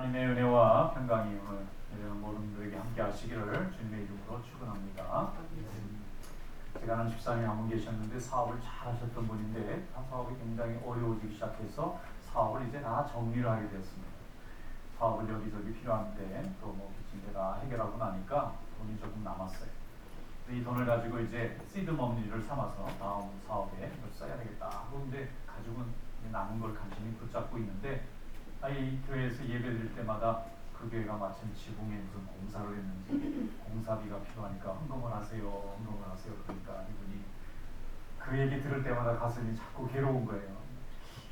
하나님의 은혜와 평강이 오늘 모든 분들에게 함께 하시기를 주님의 이름으로 축원합니다. 제가 아는 집사님이 한 분 계셨는데 사업을 잘 하셨던 분인데 사업이 굉장히 어려워지기 시작해서 사업을 이제 다 정리를 하게 되었습니다. 사업을 여기저기 필요한데 또뭐 문제가 해결하고 나니까 돈이 조금 남았어요. 이 돈을 가지고 이제 시드머니를 삼아서 다음 사업에 써야 되겠다 하고 이제 가지고는 남은 걸 간신히 붙잡고 있는데 이 교회에서 예배 드릴 때마다 그 교회가 마침 지붕에 무슨 공사를 했는지 공사비가 필요하니까 헌금을 하세요, 헌금을 하세요. 그러니까 이분이 그 얘기 들을 때마다 가슴이 자꾸 괴로운 거예요.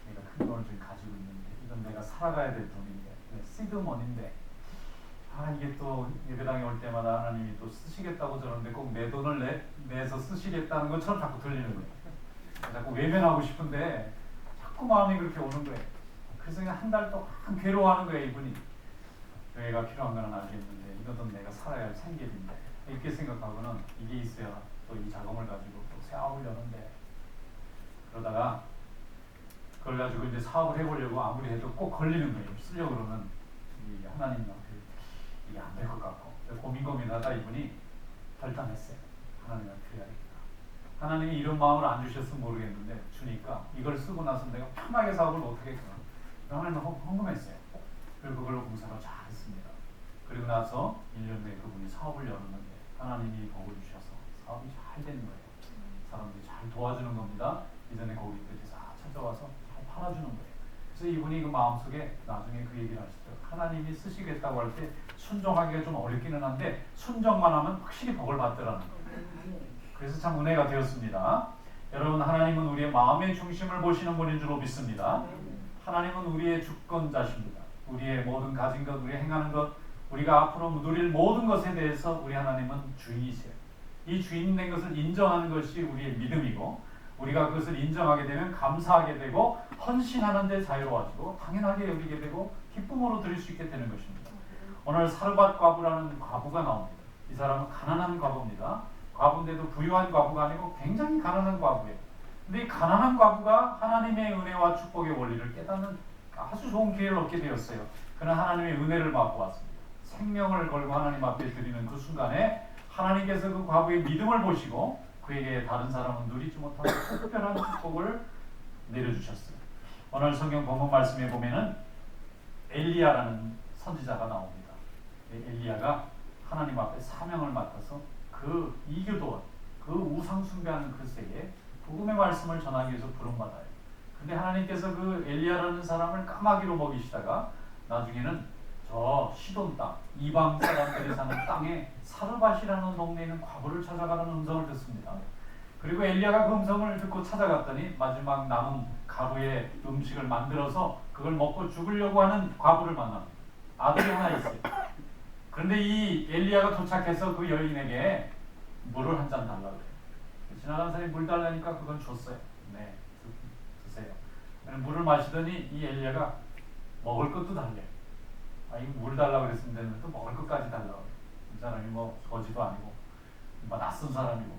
내가 큰 돈을 지금 가지고 있는데 이건 내가 살아가야 될 돈인데 시드머니인데 이게 또 예배당에 올 때마다 하나님이 또 쓰시겠다고 저러는데 꼭 내 돈을 내서 쓰시겠다는 것처럼 자꾸 들리는 거예요. 자꾸 외면하고 싶은데 자꾸 마음이 그렇게 오는 거예요. 그래서 그냥 한 달 동안 괴로워하는 거예요. 이분이 교회가 필요한 건 알겠는데 이것은 내가 살아야 할 생계인데 이렇게 생각하고는 이게 있어야 또 이 자금을 가지고 또 사업을 여는데 그러다가 그걸 가지고 이제 사업을 해보려고 아무리 해도 꼭 걸리는 거예요. 쓰려고 그러면 이 하나님한테 이게 안 될 것 같고 고민하다 이분이 결단했어요. 하나님한테 드려야겠다. 하나님이 이런 마음을 안 주셨으면 모르겠는데 주니까 이걸 쓰고 나서 내가 편하게 사업을 못하겠구나. 하나님은 헌금했어요. 그리고 그걸로 공사를 잘 했습니다. 그리고 나서 1년 내에 그분이 사업을 열었는데 하나님이 복을 주셔서 사업이 잘 되는 거예요. 사람들이 잘 도와주는 겁니다. 이전에 고객들이 다 찾아와서 잘 팔아주는 거예요. 그래서 이분이 그 마음속에 나중에 그 얘기를 하시죠. 하나님이 쓰시겠다고 할 때 순종하기가 좀 어렵기는 한데 순종만 하면 확실히 복을 받더라는 거예요. 그래서 참 은혜가 되었습니다. 여러분, 하나님은 우리의 마음의 중심을 보시는 분인 줄로 믿습니다. 하나님은 우리의 주권자십니다. 우리의 모든 가진 것, 우리 행하는 것, 우리가 앞으로 누릴 모든 것에 대해서 우리 하나님은 주인이세요. 이 주인 된 것을 인정하는 것이 우리의 믿음이고 우리가 그것을 인정하게 되면 감사하게 되고 헌신하는 데 자유로워지고 당연하게 여기게 되고 기쁨으로 드릴 수 있게 되는 것입니다. 오늘 사르밧 과부라는 과부가 나옵니다. 이 사람은 가난한 과부입니다. 과부인데도 부유한 과부가 아니고 굉장히 가난한 과부예요. 근데 이 가난한 과부가 하나님의 은혜와 축복의 원리를 깨닫는 아주 좋은 기회를 얻게 되었어요. 그는 하나님의 은혜를 받고 왔습니다. 생명을 걸고 하나님 앞에 드리는 그 순간에 하나님께서 그 과부의 믿음을 보시고 그에게 다른 사람은 누리지 못하는 특별한 축복을 내려주셨어요. 오늘 성경 본문 말씀에 보면은 엘리야라는 선지자가 나옵니다. 엘리야가 하나님 앞에 사명을 맡아서 그 이교도원, 그 우상 숭배하는 그 세계에 복음의 말씀을 전하기 위해서 부름받아요. 근데 하나님께서 그 엘리야라는 사람을 까마귀로 먹이시다가 나중에는 저 시돈 땅, 이방 사람들이 사는 땅에 사르밧이라는 동네에 있는 과부를 찾아가는 음성을 듣습니다. 그리고 엘리야가 그 음성을 듣고 찾아갔더니 마지막 남은 가루의 음식을 만들어서 그걸 먹고 죽으려고 하는 과부를 만납니다. 아들이 하나 있어요. 그런데 이 엘리야가 도착해서 그 여인에게 물을 한 잔 달라고 해요. 지나가는 사람이 물 달라니까 그건 줬어요. 네, 드세요. 물을 마시더니 이 엘리야가 먹을 것도 달래요. 이 물 달라고 그랬으면 또 먹을 것까지 달라고. 이 사람이 뭐 거지도 아니고 뭐 낯선 사람이고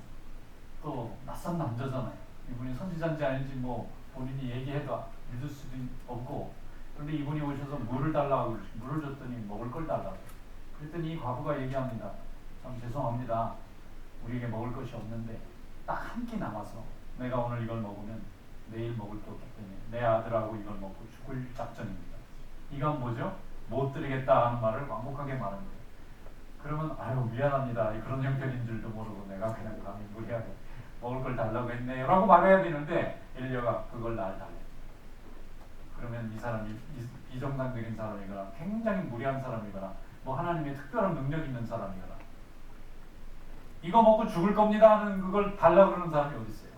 또 낯선 남자잖아요. 이분이 선지자인지 아닌지 뭐 본인이 얘기해도 믿을 수도 없고 그런데 이분이 오셔서 물을 달라고 물을 줬더니 먹을 걸 달라고. 그랬더니 이 과부가 얘기합니다. 참 죄송합니다. 우리에게 먹을 것이 없는데 딱 한 끼 남아서 내가 오늘 이걸 먹으면 내일 먹을 게 없기 때문에 내 아들하고 이걸 먹고 죽을 작정입니다. 이건 뭐죠? 못 드리겠다 하는 말을 완곡하게 말한 거예요. 그러면 아유 미안합니다. 그런 형편인 줄도 모르고 내가 그냥 감히 무리하게 먹을 걸 달라고 했네요 라고 말해야 되는데 엘리야가 그걸 날 달래. 그러면 이 사람이 비정상적인 사람이거나 굉장히 무리한 사람이거나 뭐 하나님의 특별한 능력 있는 사람이거나 이거 먹고 죽을 겁니다 하는 그걸 달라고 그러는 사람이 어디 있어요?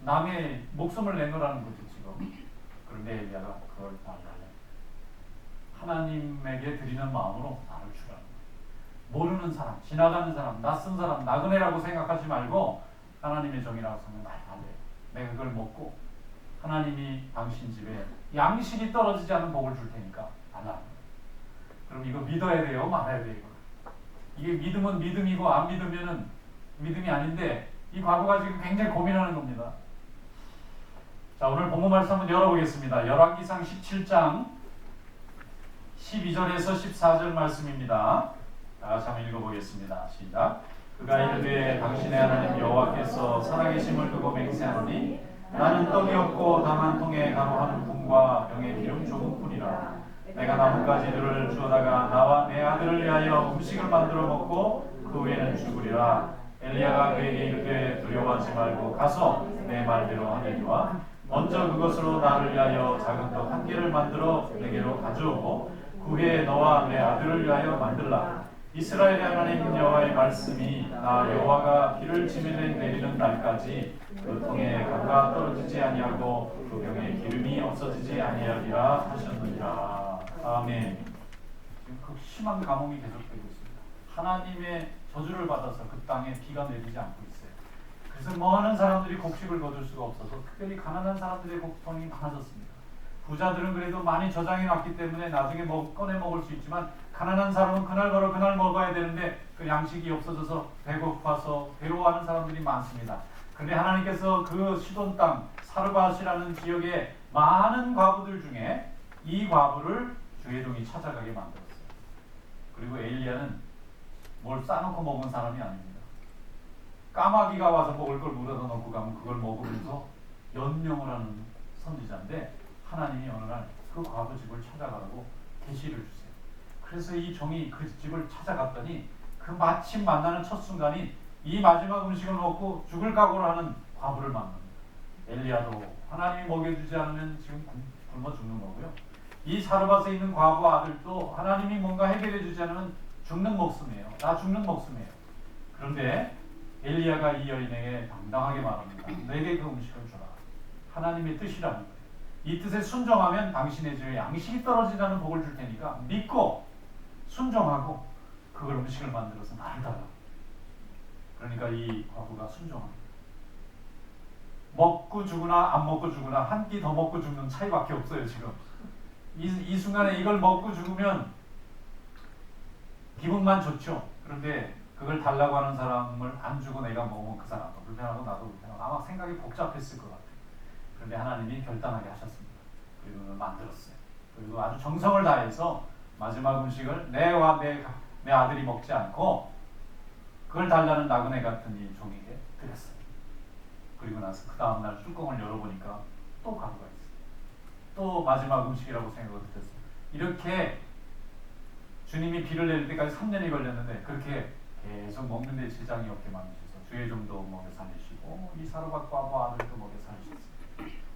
남의 목숨을 내놓으라는 거죠 지금. 그런데 엘리야가 그걸 달래. 하나님에게 드리는 마음으로 나를 주라. 모르는 사람, 지나가는 사람, 낯선 사람, 나그네라고 생각하지 말고 하나님의 종이라고 생각하면 날 달래요. 내가 그걸 먹고 하나님이 당신 집에 양식이 떨어지지 않은 복을 줄 테니까 달라. 그럼 이거 믿어야 돼요? 말아야 돼요? 이게 믿으면 믿음이고 안 믿으면은 믿음이 아닌데 이 과부가 지금 굉장히 고민하는 겁니다. 자, 오늘 본문 말씀 한번 열어보겠습니다. 열왕기상 17장 12절에서 14절 말씀입니다. 다 같이 한번 읽어보겠습니다. 시작. 그가 이르되 당신의 하나님 여호와께서 살아계심을 두고 맹세하노니 나는 떡이 없고 다만 통에 가로하는 분과 병에 기름 조금뿐이라. 내가 나뭇가지들을 주어다가 나와 내 아들을 위하여 음식을 만들어 먹고 그 후에는 죽으리라. 엘리야가 그에게 이르되 두려워하지 말고 가서 내 말대로 하려니와 먼저 그것으로 나를 위하여 작은 떡 한 개를 만들어 내게로 가져오고 그 후에 너와 내 아들을 위하여 만들라. 이스라엘의 하나님 여호와의 말씀이 나 여호와가 비를 지면에 내리는 날까지 그 통에 가가 떨어지지 아니하고 그 병에 기름이 없어지지 아니하리라 하셨느니라. 아멘. 지금 극심한 가뭄이 계속되고 있습니다. 하나님의 저주를 받아서 그 땅에 비가 내리지 않고 있어요. 그래서 많은 사람들이 곡식을 거둘 수가 없어서 특별히 가난한 사람들의 고통이 많아졌습니다. 부자들은 그래도 많이 저장해 놨기 때문에 나중에 꺼내 먹을 수 있지만 가난한 사람은 그날 걸어 그날 먹어야 되는데 그 양식이 없어져서 배고파서 괴로워하는 사람들이 많습니다. 그런데 하나님께서 그 시돈 땅 사르밧이라는 지역의 많은 과부들 중에 이 과부를 주의 종이 찾아가게 만들었어요. 그리고 엘리야는 뭘 싸놓고 먹은 사람이 아닙니다. 까마귀가 와서 먹을 걸 물어다 놓고 가면 그걸 먹으면서 연명을 하는 선지자인데 하나님이 어느 날 그 과부 집을 찾아가라고 계시를 주세요. 그래서 이 종이 그 집을 찾아갔더니 그 마침 만나는 첫 순간이 이 마지막 음식을 먹고 죽을 각오를 하는 과부를 만납니다. 엘리야도 하나님이 먹여주지 않으면 지금 굶어 죽는 거고요. 이 사르밧에 있는 과부 아들도 하나님이 뭔가 해결해 주지 않으면 죽는 목숨이에요. 다 죽는 목숨이에요. 그런데 엘리야가 이 여인에게 당당하게 말합니다. 내게 그 음식을 주라. 하나님의 뜻이라는 거예요. 이 뜻에 순종하면 당신의 집에 양식이 떨어지지 않는 복을 줄 테니까 믿고 순종하고 그걸 음식을 만들어서 나를 달라. 그러니까 이 과부가 순종합니다. 먹고 죽으나 안 먹고 죽으나 한 끼 더 먹고 죽는 차이밖에 없어요. 지금 이 순간에 이걸 먹고 죽으면 기분만 좋죠. 그런데 그걸 달라고 하는 사람을 안 주고 내가 먹으면 그 사람도 불편하고 나도 불편하고 아마 생각이 복잡했을 것 같아요. 그런데 하나님이 결단하게 하셨습니다. 그리고 그걸 만들었어요. 그리고 아주 정성을 다해서 마지막 음식을 내와 내 아들이 먹지 않고 그걸 달라는 나그네 같은 이 종에게 드렸어요. 그리고 나서 그 다음날 뚜껑을 열어보니까 또 가루가 있어요. 또 마지막 음식이라고 생각을 했어요. 이렇게 주님이 비를 내릴 때까지 3년이 걸렸는데 그렇게 계속 먹는 데 지장이 없게 만드셔서 주의 종도 먹여 살리시고 이 사르밧 과부 아들도 먹여 살리셨어요.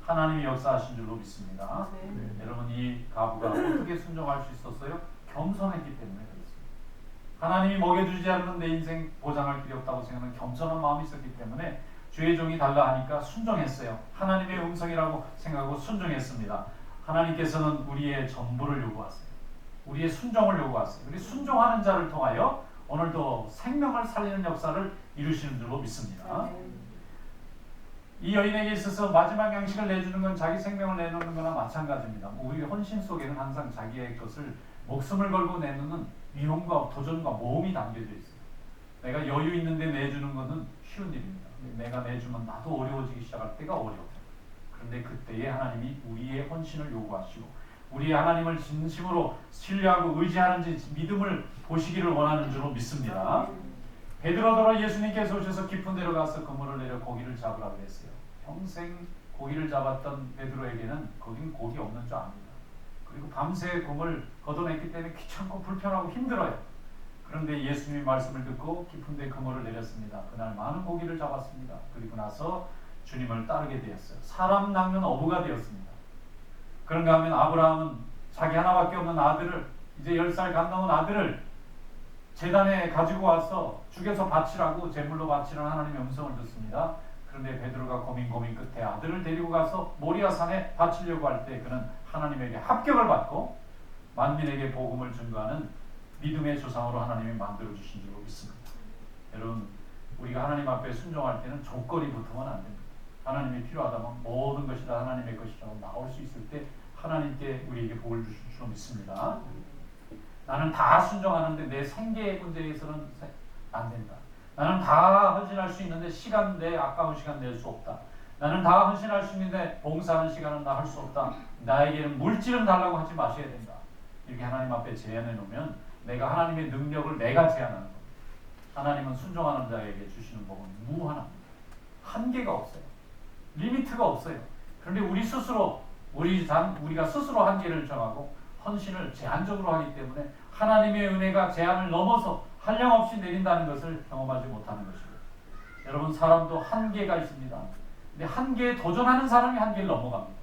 하나님이 역사하신 줄로 믿습니다. 네. 여러분 이 과부가 어떻게 순종할 수 있었어요? 겸손했기 때문에 그렇습니다. 하나님이 먹여주지 않으면 내 인생 보장할 길이 없다고 생각하는 겸손한 마음이 있었기 때문에 주의 종이 달라 하니까 순종했어요. 하나님의 음성이라고 생각하고 순종했습니다. 하나님께서는 우리의 전부를 요구하세요. 우리의 순종을 요구하세요. 우리 순종하는 자를 통하여 오늘도 생명을 살리는 역사를 이루시는 줄로 믿습니다. 이 여인에게 있어서 마지막 양식을 내주는 건 자기 생명을 내놓는 거나 마찬가지입니다. 우리 헌신 속에는 항상 자기의 것을 목숨을 걸고 내놓는 위험과 도전과 모험이 담겨져 있어요. 내가 여유 있는데 내주는 것은 쉬운 일입니다. 내가 내주면 나도 어려워지기 시작할 때가 어려워요. 그런데 그때에 하나님이 우리의 헌신을 요구하시고 우리 하나님을 진심으로 신뢰하고 의지하는지 믿음을 보시기를 원하는 줄로 믿습니다. 베드로더러 예수님께서 오셔서 깊은 데로 가서 그물을 내려 고기를 잡으라고 했어요. 평생 고기를 잡았던 베드로에게는 거긴 고기 없는 줄 압니다. 그리고 밤새 그물 걷어냈기 때문에 귀찮고 불편하고 힘들어요. 그런데 예수님의 말씀을 듣고 깊은 데 그물을 내렸습니다. 그날 많은 고기를 잡았습니다. 그리고 나서 주님을 따르게 되었어요. 사람 낳는 어부가 되었습니다. 그런가 하면 아브라함은 자기 하나밖에 없는 아들을 이제 10살 간 넘은 아들을 제단에 가지고 와서 죽여서 바치라고 제물로 바치라는 하나님의 음성을 듣습니다. 그런데 베드로가 고민 끝에 아들을 데리고 가서 모리아산에 바치려고 할 때 그는 하나님에게 합격을 받고 만민에게 복음을 전가하는 믿음의 조상으로 하나님이 만들어주신 줄로 믿습니다. 여러분 우리가 하나님 앞에 순종할 때는 조건이 붙으면 안 됩니다. 하나님이 필요하다면 모든 것이 다 하나님의 것이라고 나올 수 있을 때 하나님께 우리에게 복을 주실 줄로 믿습니다. 나는 다 순종하는데 내 생계의 문제에서는 안 된다. 나는 다 헌신할 수 있는데 내 아까운 시간 낼 수 없다. 나는 다 헌신할 수 있는데 봉사하는 시간은 나 할 수 없다. 나에게는 물질은 달라고 하지 마셔야 된다. 이렇게 하나님 앞에 제안해 놓으면 내가 하나님의 능력을 내가 제안하는 겁니다. 하나님은 순종하는 자에게 주시는 복은 무한합니다. 한계가 없어요. 리미트가 없어요. 그런데 우리 스스로 우리가 스스로 한계를 정하고 헌신을 제한적으로 하기 때문에 하나님의 은혜가 제한을 넘어서 한량없이 내린다는 것을 경험하지 못하는 것이고, 여러분, 사람도 한계가 있습니다. 근데 한계에 도전하는 사람이 한계를 넘어갑니다.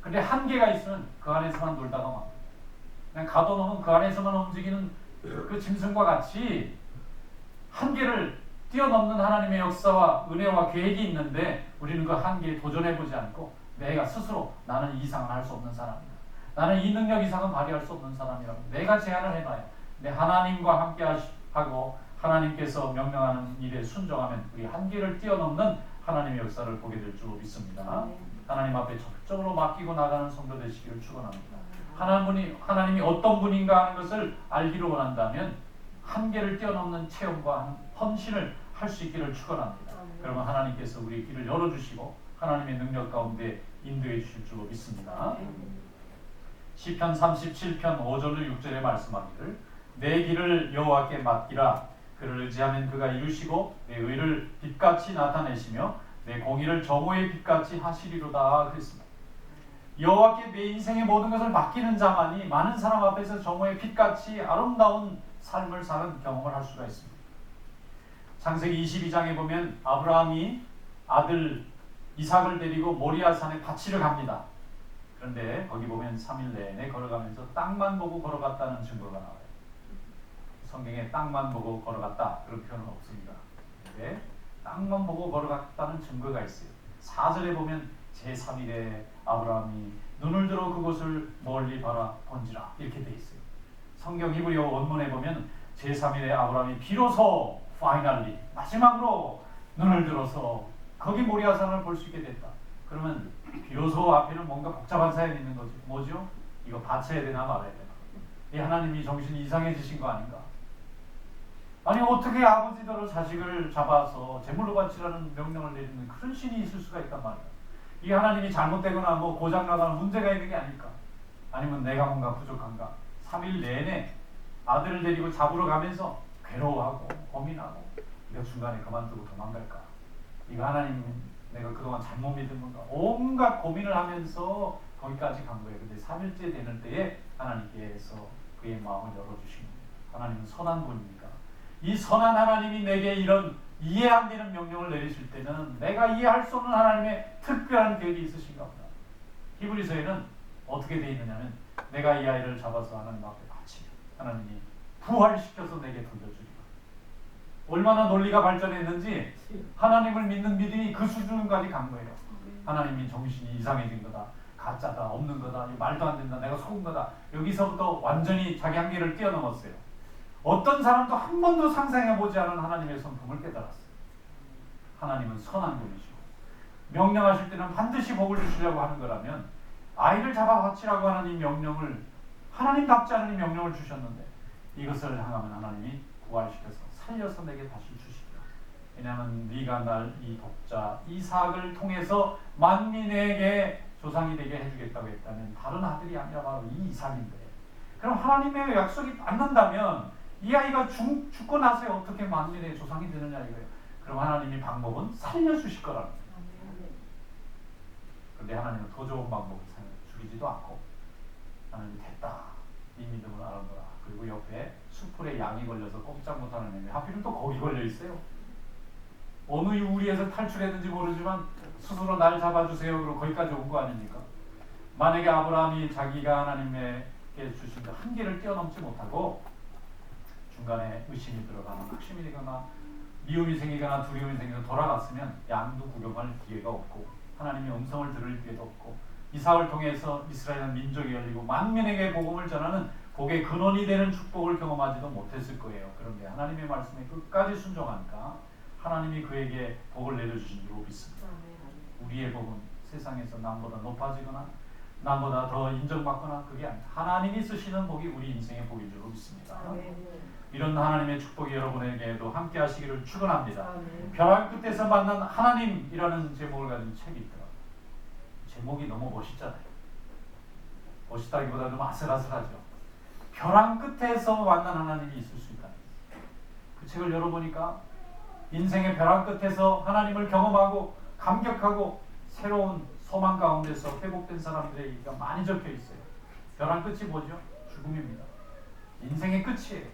근데 한계가 있으면 그 안에서만 놀다가 맙니다. 그냥 가둬놓으면 그 안에서만 움직이는 그 짐승과 같이 한계를 뛰어넘는 하나님의 역사와 은혜와 계획이 있는데 우리는 그 한계에 도전해보지 않고 내가 스스로 나는 이 이상은 할 수 없는 사람이다, 나는 이 능력 이상은 발휘할 수 없는 사람이라고 내가 제안을 해놔요. 근데 하나님과 함께 하고 하나님께서 명령하는 일에 순종하면 우리 한계를 뛰어넘는 하나님의 역사를 보게 될 줄 믿습니다. 하나님 앞에 적극적으로 맡기고 나가는 성도 되시기를 축원합니다. 하나님이 어떤 분인가 하는 것을 알기를 원한다면 한계를 뛰어넘는 체험과 헌신을 할 수 있기를 축원합니다. 그러면 하나님께서 우리의 길을 열어주시고 하나님의 능력 가운데 인도해 주실 줄 믿습니다. 시편 37편 5절로 6절에 말씀하기를 내 길을 여호와께 맡기라. 그를 의지하면 그가 이루시고 내 의를 빛같이 나타내시며 내 공의를 정오의 빛같이 하시리로다 그랬습니다. 여호와께 내 인생의 모든 것을 맡기는 자만이 많은 사람 앞에서 정오의 빛같이 아름다운 삶을 사는 경험을 할 수가 있습니다. 창세기 22장에 보면 아브라함이 아들 이삭을 데리고 모리아산에 바치러 갑니다. 그런데 거기 보면 3일 내내 걸어가면서 땅만 보고 걸어갔다는 증거가 나와요. 성경에 땅만 보고 걸어갔다 그런 표현은 없습니다. 그런데 땅만 보고 걸어갔다는 증거가 있어요. 4절에 보면 제3일에 아브라함이 눈을 들어 그곳을 멀리 바라본지라 이렇게 돼 있어요. 성경 히브리어 원문에 보면 제3일에 아브라함이 비로소 파이널리 마지막으로 눈을 들어서 거기 모리아산을 볼 수 있게 됐다. 그러면 비로소 앞에는 뭔가 복잡한 사연이 있는 거죠. 뭐죠? 이거 바쳐야 되나 말아야 되나? 이 하나님이 정신이 이상해지신 거 아닌가? 아니 어떻게 아버지대로 자식을 잡아서 제물로 바치라는 명령을 내리는 그런 신이 있을 수가 있단 말이야. 이 하나님이 잘못되거나 뭐 고장나거나 문제가 있는 게 아닐까? 아니면 내가 뭔가 부족한가? 3일 내내 아들을 데리고 잡으러 가면서 괴로워하고 고민하고 이거 중간에 그만두고 도망갈까? 이거 하나님 내가 그동안 잘못 믿은 건가? 온갖 고민을 하면서 거기까지 간 거예요. 근데 3일째 되는 때에 하나님께서 그의 마음을 열어주신 겁니다. 하나님은 선한 분이니까 이 선한 하나님이 내게 이런 이해 안 되는 명령을 내리실 때는 내가 이해할 수 없는 하나님의 특별한 계획이 있으신가 보다. 히브리서에는 어떻게 되어 있느냐면 내가 이 아이를 잡아서 하나님 앞에 바치면 하나님이 부활시켜서 내게 돌려주리라. 얼마나 논리가 발전했는지 하나님을 믿는 믿음이 그 수준까지 간 거예요. 하나님이 정신이 이상해진 거다, 가짜다, 없는 거다, 말도 안 된다, 내가 속은 거다. 여기서부터 완전히 자기 한계를 뛰어넘었어요. 어떤 사람도 한 번도 상상해보지 않은 하나님의 성품을 깨달았어요. 하나님은 선한 분이시고 명령하실 때는 반드시 복을 주시려고 하는 거라면 아이를 잡아 바치라고 하는 이 명령을 하나님답지 않은 이 명령을 주셨는데 이것을 향하면 하나님이 부활시켜서 살려서 내게 다시 주시리라. 왜냐하면 네가 날 이 독자 이삭을 통해서 만민에게 조상이 되게 해주겠다고 했다면 다른 아들이 아니라 바로 이 이삭인데, 그럼 하나님의 약속이 맞는다면 이 아이가 죽고 나서 어떻게 만민의 조상이 되느냐 이거예요. 그럼 하나님이 방법은 살려주실 거라는 거예요. 그런데 하나님은 더 좋은 방법을 죽이지도 않고 하나님이 됐다, 이 믿음을 알아보라. 그리고 옆에 수풀에 양이 걸려서 꼼짝 못하는 애가 하필은 또 거기 걸려 있어요. 어느 우리에서 탈출했는지 모르지만 스스로 날 잡아주세요 그러고 거기까지 온 거 아닙니까? 만약에 아브라함이 자기가 하나님께 주신 그 한계를 뛰어넘지 못하고 중간에 의심이 들어가거나 확심이 되거나 미움이 생기거나 두려움이 생겨서 돌아갔으면 양도 구경할 기회가 없고 하나님의 음성을 들을 기회도 없고 이삭을 통해서 이스라엘 민족이 열리고 만민에게 복음을 전하는 복의 근원이 되는 축복을 경험하지도 못했을 거예요. 그런데 하나님의 말씀에 끝까지 순종하니까 하나님이 그에게 복을 내려주신 줄 믿습니다. 우리의 복은 세상에서 남보다 높아지거나 남보다 더 인정받거나 그게 아니다. 하나님이 쓰시는 복이 우리 인생의 복인 줄 믿습니다. 이런 하나님의 축복이 여러분에게도 함께 하시기를 축원합니다. 벼랑 끝에서 만난 하나님이라는 제목을 가진 책이 있더라고요. 제목이 너무 멋있잖아요. 멋있다기보다 좀 아슬아슬하죠. 벼랑 끝에서 만난 하나님이 있을 수 있다. 그 책을 열어보니까 인생의 벼랑 끝에서 하나님을 경험하고 감격하고 새로운 소망 가운데서 회복된 사람들의 얘기가 많이 적혀 있어요. 벼랑 끝이 뭐죠? 죽음입니다. 인생의 끝이에요.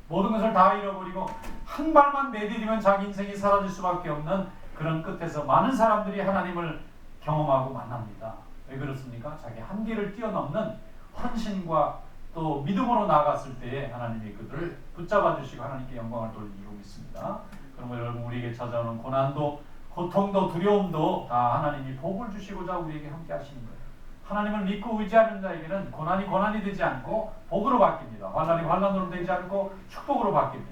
모든 것을 다 잃어버리고 한 발만 내디디면 자기 인생이 사라질 수밖에 없는 그런 끝에서 많은 사람들이 하나님을 경험하고 만납니다. 왜 그렇습니까? 자기 한계를 뛰어넘는 헌신과 또 믿음으로 나아갔을 때에 하나님이 그들을 붙잡아 주시고 하나님께 영광을 돌리고 있습니다. 그러므로 여러분, 우리에게 찾아오는 고난도 고통도 두려움도 다 하나님이 복을 주시고자 우리에게 함께 하시는 거예요. 하나님을 믿고 의지하는 자에게는 고난이 고난이 되지 않고 복으로 바뀝니다. 환난이 환난으로 되지 않고 축복으로 바뀝니다.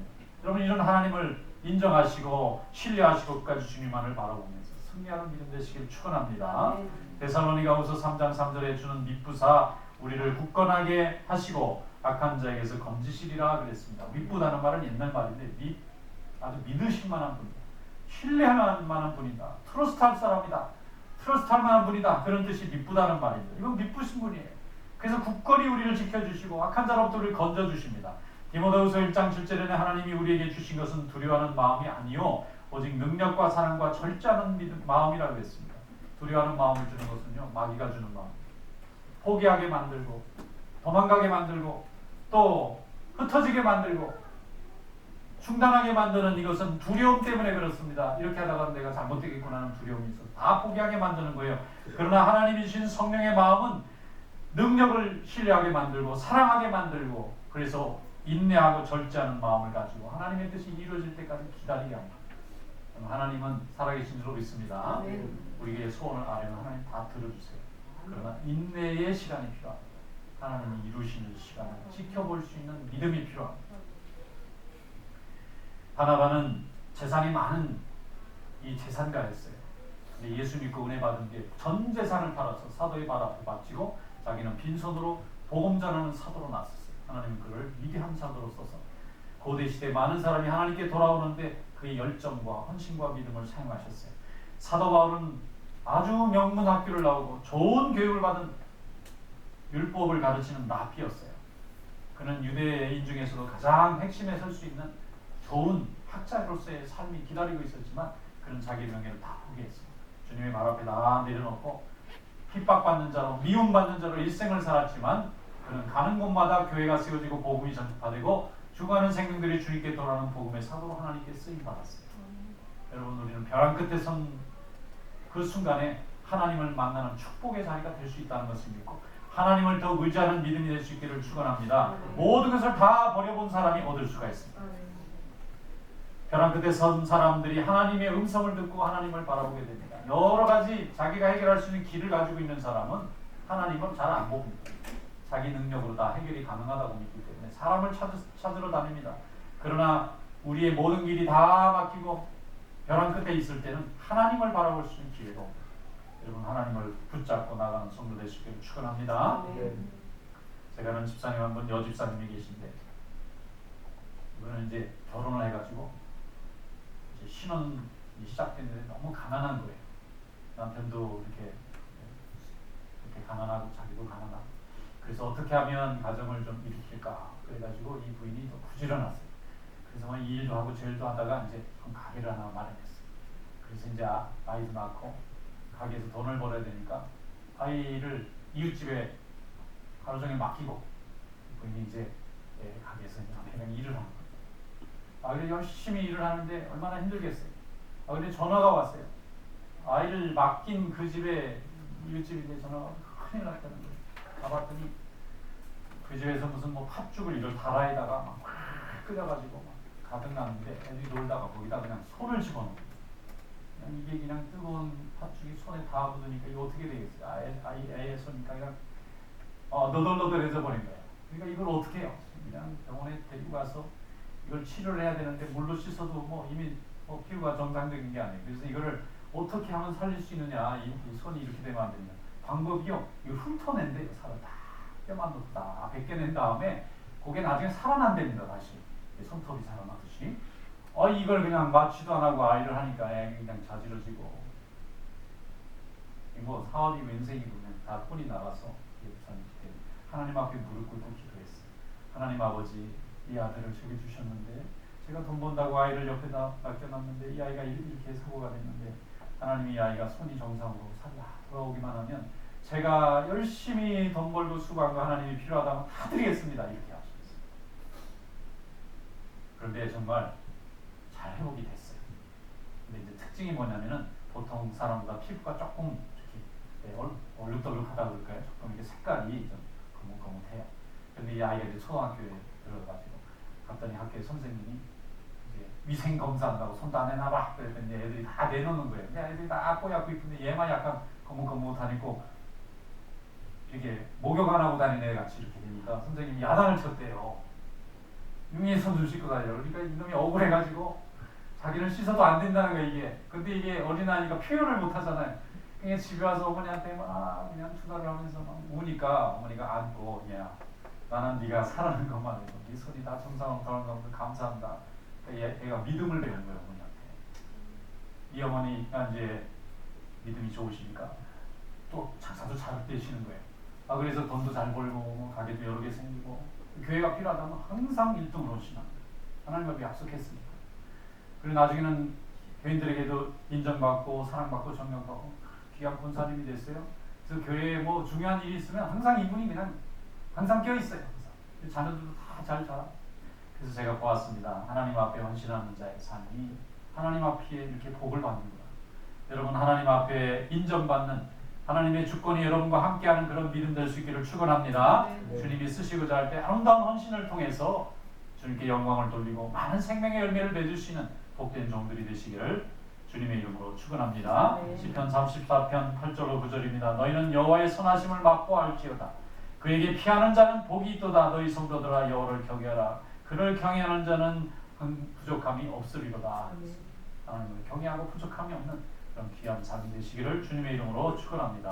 여러분, 이런 하나님을 인정하시고 신뢰하시고 끝까지 주님만을 바라보면서 승리하는 믿음 되시길 축원합니다. 데살로니가후서 3장 3절에 주는 밑부사 우리를 굳건하게 하시고 악한 자에게서 건지시리라 그랬습니다. 밑부다는 말은 옛날 말인데 아주 믿으실 만한 분이다. 신뢰할 만한 분이다. 트러스트할 사람이다. 트러스트할 만한 분이다. 그런 뜻이 밑부다는 말입니다. 이건 밑부신 분이에요. 그래서 굳건히 우리를 지켜주시고 악한 자로부터 우리를 건져주십니다. 디모데후서 1장 7절에는 하나님이 우리에게 주신 것은 두려워하는 마음이 아니요 오직 능력과 사랑과 절제하는 마음이라고 했습니다. 두려워하는 마음을 주는 것은요, 마귀가 주는 마음. 포기하게 만들고 도망가게 만들고 또 흩어지게 만들고 중단하게 만드는 이것은 두려움 때문에 그렇습니다. 이렇게 하다가 내가 잘못되겠구나 하는 두려움이 있어서 다 포기하게 만드는 거예요. 그러나 하나님이 주신 성령의 마음은 능력을 신뢰하게 만들고 사랑하게 만들고 그래서 인내하고 절제하는 마음을 가지고 하나님의 뜻이 이루어질 때까지 기다리게 합니다. 하나님은 살아계신 줄 믿습니다. 우리에게 소원을 아뢰면 하나님 다 들어주세요. 그러나 인내의 시간이 필요합니다. 하나님이 이루시는 시간을 지켜볼 수 있는 믿음이 필요합니다. 바나바는 재산이 많은 이 재산가였어요. 근데 예수 믿고 은혜 받은 게 전 재산을 팔아서 사도의 발 앞에 바치고 자기는 빈손으로 복음 전하는 사도로 나섰어요. 하나님은 그를 위대한 사도로 써서 고대 시대 많은 사람이 하나님께 돌아오는데 그의 열정과 헌신과 믿음을 사용하셨어요. 사도 바울은 아주 명문 학교를 나오고 좋은 교육을 받은 율법을 가르치는 랍비였어요. 그는 유대인 중에서도 가장 핵심에 설 수 있는 좋은 학자로서의 삶이 기다리고 있었지만 그는 자기 명예를 다 포기했습니다. 주님의 말 앞에 다 내려놓고 핍박받는 자로 미움받는 자로 일생을 살았지만 그는 가는 곳마다 교회가 세워지고 복음이 전파되고 죽어가는 생명들이 주님께 돌아오는 복음의 사도로 하나님께 쓰임받았어요. 여러분, 우리는 벼랑 끝에 선 그 순간에 하나님을 만나는 축복의 자리가 될 수 있다는 것을 믿고 하나님을 더 의지하는 믿음이 될 수 있기를 축원합니다. 모든 것을 다 버려본 사람이 얻을 수가 있습니다. 벼랑 끝에 선 사람들이 하나님의 음성을 듣고 하나님을 바라보게 됩니다. 여러 가지 자기가 해결할 수 있는 길을 가지고 있는 사람은 하나님을 잘 안 봅니다. 자기 능력으로 다 해결이 가능하다고 믿기 때문에 사람을 찾으러 다닙니다. 그러나 우리의 모든 길이 다 막히고 벼랑 끝에 있을 때는 하나님을 바라볼 수 있는 기회가 옵니다. 여러분, 하나님을 붙잡고 나가는 성도 되시기를 축원합니다. 제가 아는 집사님 한 분 여집사님이 계신데 이분은 이제 결혼을 해가지고 이제 신혼이 시작됐는데 너무 가난한 거예요. 남편도 이렇게 가난하고 자기도 가난하고 그래서 어떻게 하면 가정을 좀 일으킬까 그래가지고 이 부인이 또 부지런했어요. 그래서 이 일도 하고 저 일도 하다가 이제 가게를 하나 마련했어요. 그래서 이제 아이도 낳고 가게에서 돈을 벌어야 되니까 아이를 이웃집에 하루 종일 맡기고 부인이 이제 가게에서 그냥 일을 하는 거예요. 그래 열심히 일을 하는데 얼마나 힘들겠어요. 근데 전화가 왔어요. 아이를 맡긴 그 집에 이웃집인데 전화가 큰일 났다는 거예요. 가봤더니 그 집에서 무슨 뭐 팥죽을 이걸 다라에다가 막 끓여가지고 막 가득 났는데 애들이 놀다가 거기다 그냥 손을 집어넣은 거예요. 이게 그냥 뜨거운 팥죽이 손에 다 묻으니까 이거 어떻게 되겠어요? 아이의 손이니까 그냥 너덜너덜해져 버린 거예요. 그러니까 이걸 어떻게 해요? 그냥 병원에 데리고 가서 이걸 치료를 해야 되는데 물로 씻어도 뭐 이미 피부가 정상적인 게 아니에요. 그래서 이거를 어떻게 하면 살릴 수 있느냐? 이 손이 이렇게 되면 안 되냐? 방법이요. 이거 훑어낸대요. 살을 다 뼈만 다 벗겨낸 다음에 그게 나중에 살아난답니다. 다시 손톱이 살아나듯이. 이걸 그냥 마취도 안 하고 아이를 하니까 애기 그냥 자지러지고 뭐 사업이고 인생이고 그냥 다 뿔이 나가서 하나님 앞에 무릎 꿇고 기도했어요. 하나님 아버지, 이 아들을 제게 주셨는데 제가 돈 번다고 아이를 옆에다 맡겨놨는데 이 아이가 이렇게 사고가 됐는데 하나님이 이 아이가 손이 정상으로 돌아오기만 하면 제가 열심히 돈 벌고 수고한 거 하나님이 필요하다면 다 드리겠습니다. 이렇게 하셨어요. 그런데 정말 잘 회복이 됐어요. 근데 이제 특징이 뭐냐면은 보통 사람보다 피부가 조금 이렇게 얼룩덜룩하다 그럴까요? 조금 이게 색깔이 좀 거뭇거뭇해요. 근데 이 아이가 이제 초등학교에 들어가가지고 갔더니 학교에 선생님이 이제 위생 검사한다고 손도 안 내놔봐 그랬더니 애들이 다 내놓는 거예요. 근데 애들이 다 뽀얗고 이쁜데 얘만 약간 거뭇거뭇하니까 이렇게 목욕 안 하고 다니는 애 같이 이렇게 되니까 선생님이 야단을 쳤대요. 용의 손을 씻고 다녀요. 그러니까 이놈이 억울해가지고 자기는 씻어도 안 된다는 거야 이게. 근데 이게 어린아이가 표현을 못 하잖아요. 그냥 집에 와서 어머니한테 막 그냥 투덜을 하면서 막 우니까 어머니가 안고 야 나는 네가 살아는 것만 해도 네 손이 다 정상으로 돌아가는 것도 감사한다. 그러니까 얘가 믿음을 배운 거예요 어머니한테. 이 어머니가 이제 믿음이 좋으시니까 또 장사도 잘 되시는 거예요. 그래서 돈도 잘 벌고 뭐 가게도 여러 개 생기고 교회가 필요하다면 항상 1등으로 오시나 하나님 앞에 약속했으니까. 그리고 나중에는 교인들에게도 인정받고 사랑받고 존경받고 귀한 권사님이 됐어요. 그래서 교회에 뭐 중요한 일이 있으면 항상 이분이 그냥 항상 껴있어요. 항상. 자녀들도 다 잘 자라. 그래서 제가 보았습니다. 하나님 앞에 헌신하는 자의 삶이 하나님 앞에 이렇게 복을 받는구나. 여러분 하나님 앞에 인정받는 하나님의 주권이 여러분과 함께하는 그런 믿음 될 수 있기를 축원합니다. 네. 주님이 쓰시고자 할 때 아름다운 헌신을 통해서 주님께 영광을 돌리고 많은 생명의 열매를 맺을 수 있는 복된 종들이 되시기를 주님의 이름으로 축원합니다. 네. 시편 34편 8절로 9절입니다. 너희는 여호와의 선하심을 맛보알지어다. 그에게 피하는 자는 복이 있도다. 너희 성도들아 여호와를 경외하라. 그를 경외하는 자는 부족함이 없으리로다. 하나님을 경외하고 부족함이 없는 그런 귀한 삶이 되시기를 주님의 이름으로 축원합니다.